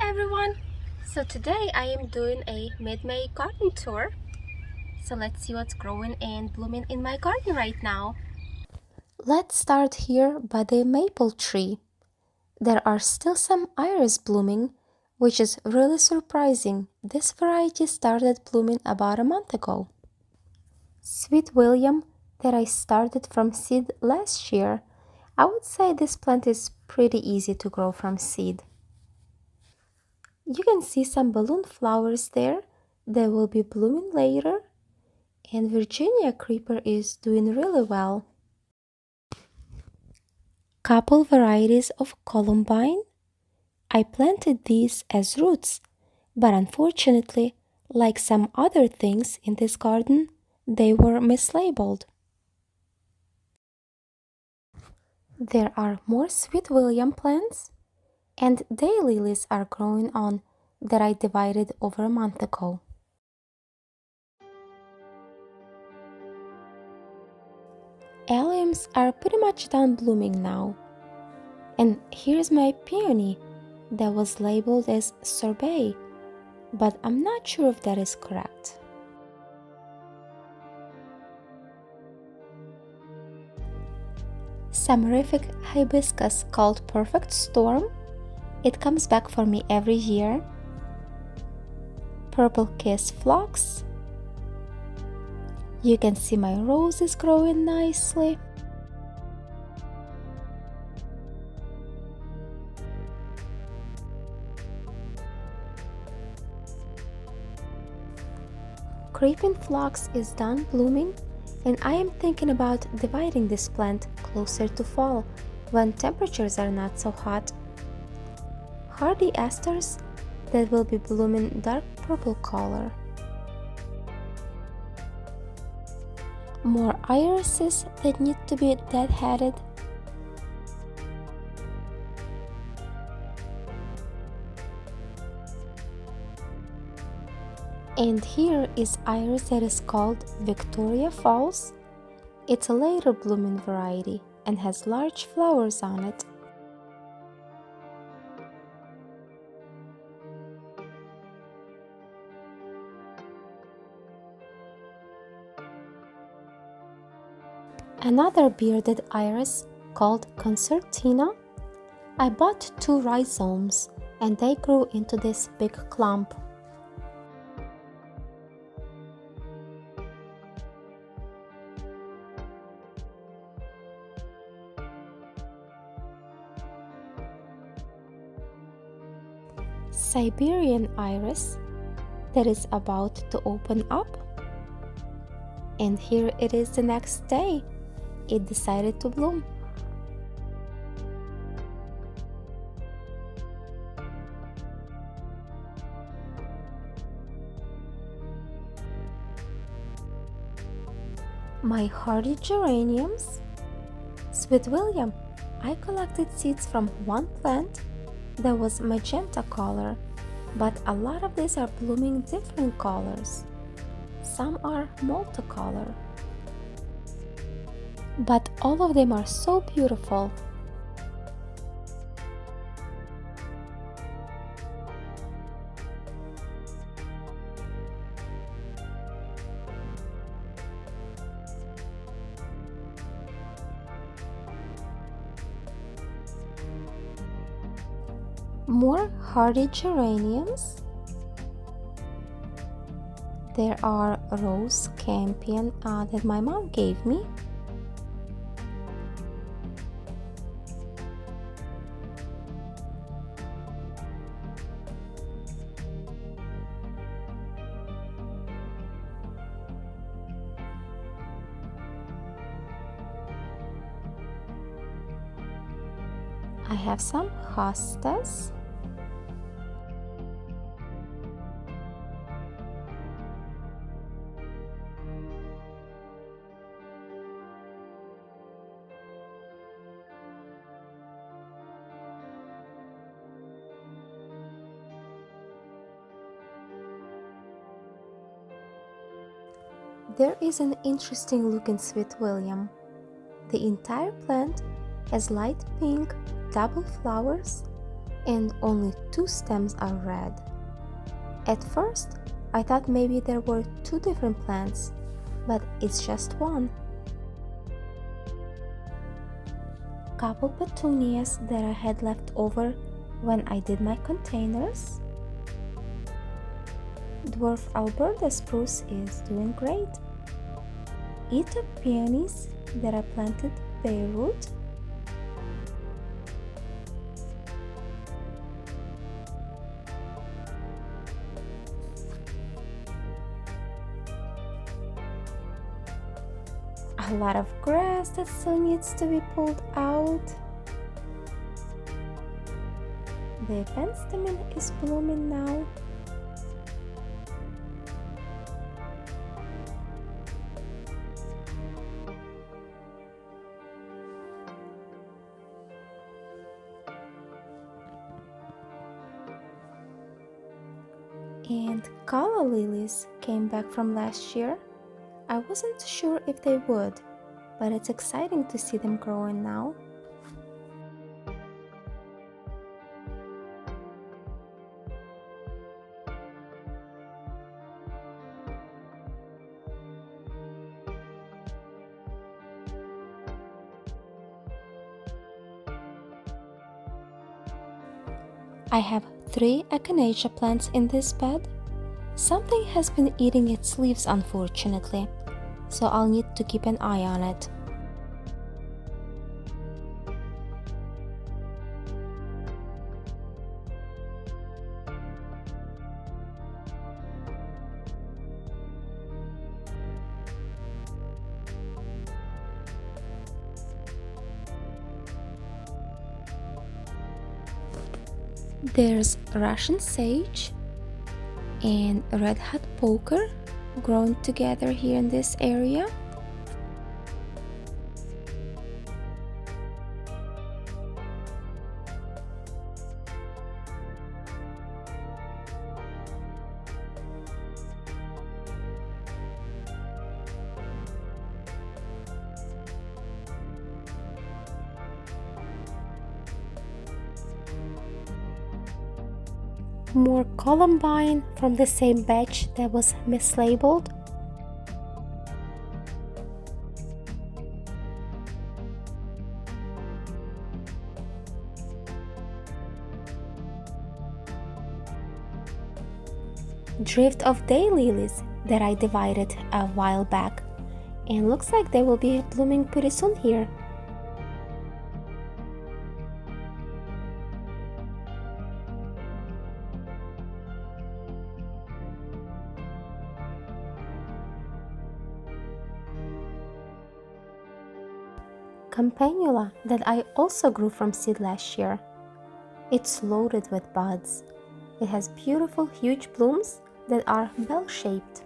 everyone! So today I am doing a mid-May garden tour. So let's see what's growing and blooming in my garden right now. Let's start here by the maple tree. There are still some iris blooming, which is really surprising. This variety started blooming about a month ago. Sweet William that I started from seed last year. I would say this plant is pretty easy to grow from seed. You can see some balloon flowers there. They will be blooming later. And Virginia creeper is doing really well. Couple varieties of columbine. I planted these as roots, but unfortunately, like some other things in this garden, they were mislabeled. There are more Sweet William plants, and daylilies are growing on that I divided over a month ago. Alliums are pretty much done blooming now. And here's my peony that was labeled as sorbet, but I'm not sure if that is correct. Sumerific hibiscus called Perfect Storm. It comes back for me every year. Purple kiss phlox. You can see my roses growing nicely. Creeping phlox is done blooming, and I am thinking about dividing this plant closer to fall when temperatures are not so hot. Hardy asters that will be blooming dark purple color. More irises that need to be dead-headed. And here is iris that is called Victoria Falls. It's a later blooming variety and has large flowers on it. Another bearded iris called Concertina. I bought 2 rhizomes and they grew into this big clump. Siberian iris that is about to open up. And here it is the next day. It decided to bloom. My hardy geraniums. Sweet William. I collected seeds from one plant that was magenta color, but a lot of these are blooming different colors. Some are multicolor. But all of them are so beautiful. More hardy geraniums. There are rose campion that my mom gave me. I have some hostas. There is an interesting looking Sweet William. The entire plant has light pink double flowers and only 2 stems are red. At first, I thought maybe there were 2 different plants, but it's just one. Couple petunias that I had left over when I did my containers. Dwarf Alberta spruce is doing great. Eat-up peonies that I planted bare root. A lot of grass that still needs to be pulled out. The penstemon is blooming now. And calla lilies came back from last year. I wasn't sure if they would, but it's exciting to see them growing now. I have 3 echinacea plants in this bed. Something has been eating its leaves, unfortunately, so I'll need to keep an eye on it. There's Russian sage and red hot poker grown together here in this area. More columbine from the same batch that was mislabeled. Drift of daylilies that I divided a while back, and looks like they will be blooming pretty soon here. Campanula that I also grew from seed last year. It's loaded with buds. It has beautiful huge blooms that are bell-shaped.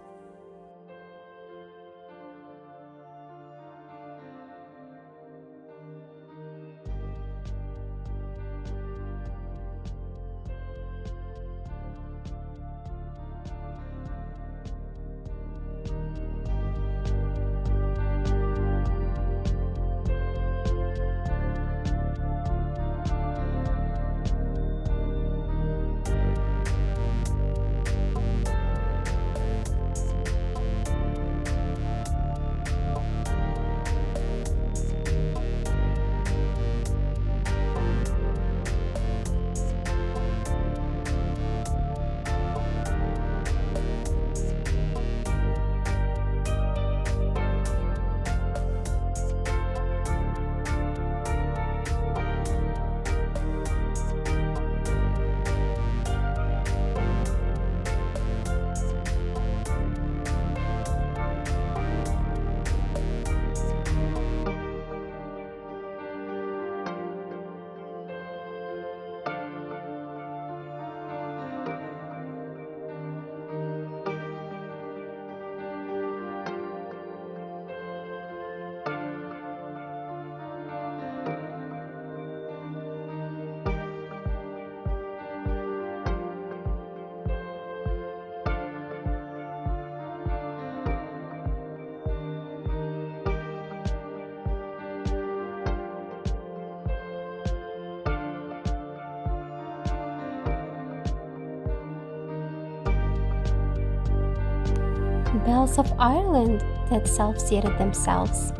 Bells of Ireland that self-seeded themselves.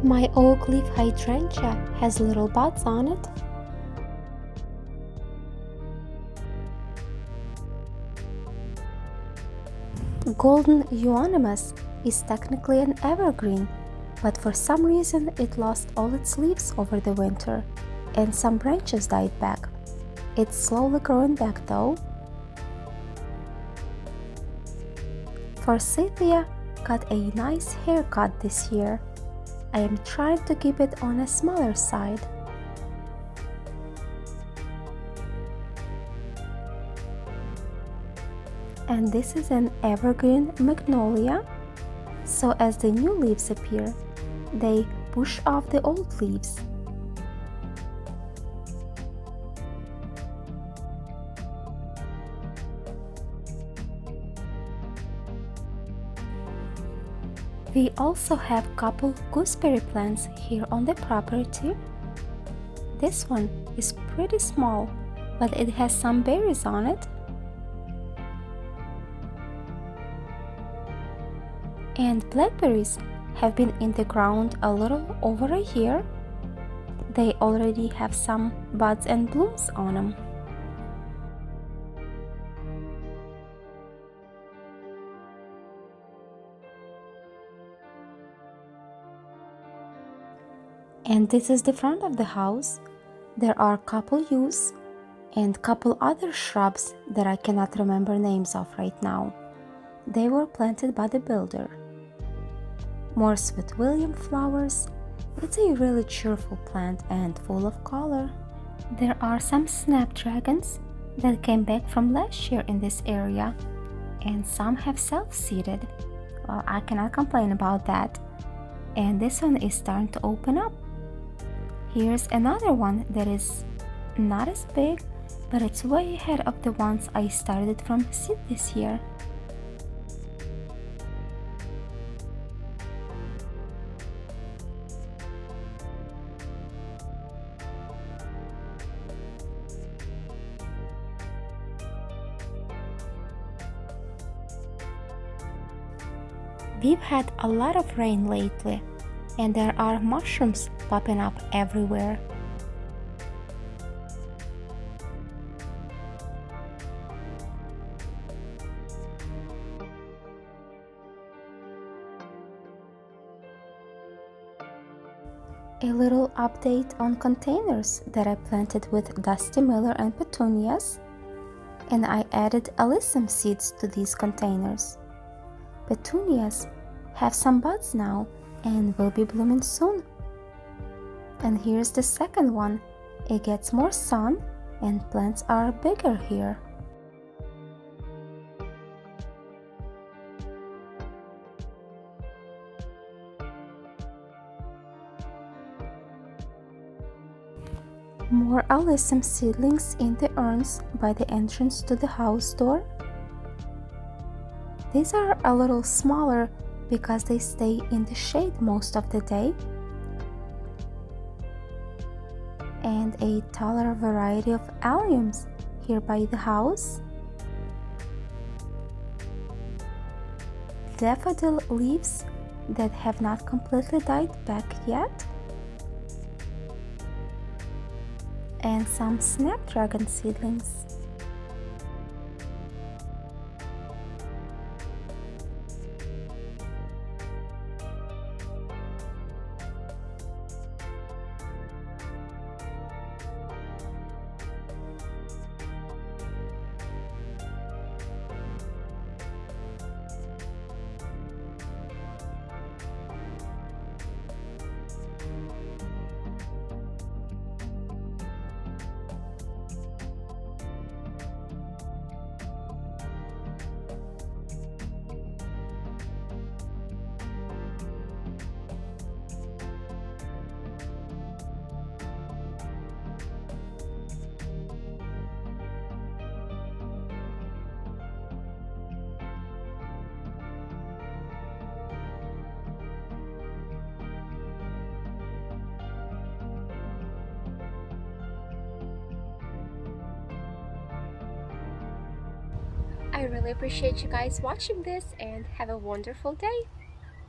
My oak leaf hydrangea has little buds on it. Golden euonymus is technically an evergreen, but for some reason it lost all its leaves over the winter, and some branches died back. It's slowly growing back though. Forsythia got a nice haircut this year. I am trying to keep it on a smaller side. And this is an evergreen magnolia. So as the new leaves appear, they push off the old leaves. We also have couple gooseberry plants here on the property. This one is pretty small, but it has some berries on it. And blackberries have been in the ground a little over a year. They already have some buds and blooms on them. And this is the front of the house. There are couple yews and couple other shrubs that I cannot remember names of right now. They were planted by the builder. More sweet william flowers. It's a really cheerful plant and full of color. There are some snapdragons that came back from last year in this area, and some have self-seeded. Well, I cannot complain about that. And this one is starting to open up. Here's another one that is not as big, but it's way ahead of the ones I started from seed this year. We've had a lot of rain lately, and there are mushrooms popping up everywhere. A little update on containers that I planted with Dusty Miller and petunias, and I added alyssum seeds to these containers. Petunias have some buds now and will be blooming soon. And here's the second one. It gets more sun and plants are bigger here. More alyssum seedlings in the urns by the entrance to the house door. These are a little smaller because they stay in the shade most of the day. And a taller variety of alliums here by the house. Daffodil leaves that have not completely died back yet. And some snapdragon seedlings. I really appreciate you guys watching this and have a wonderful day.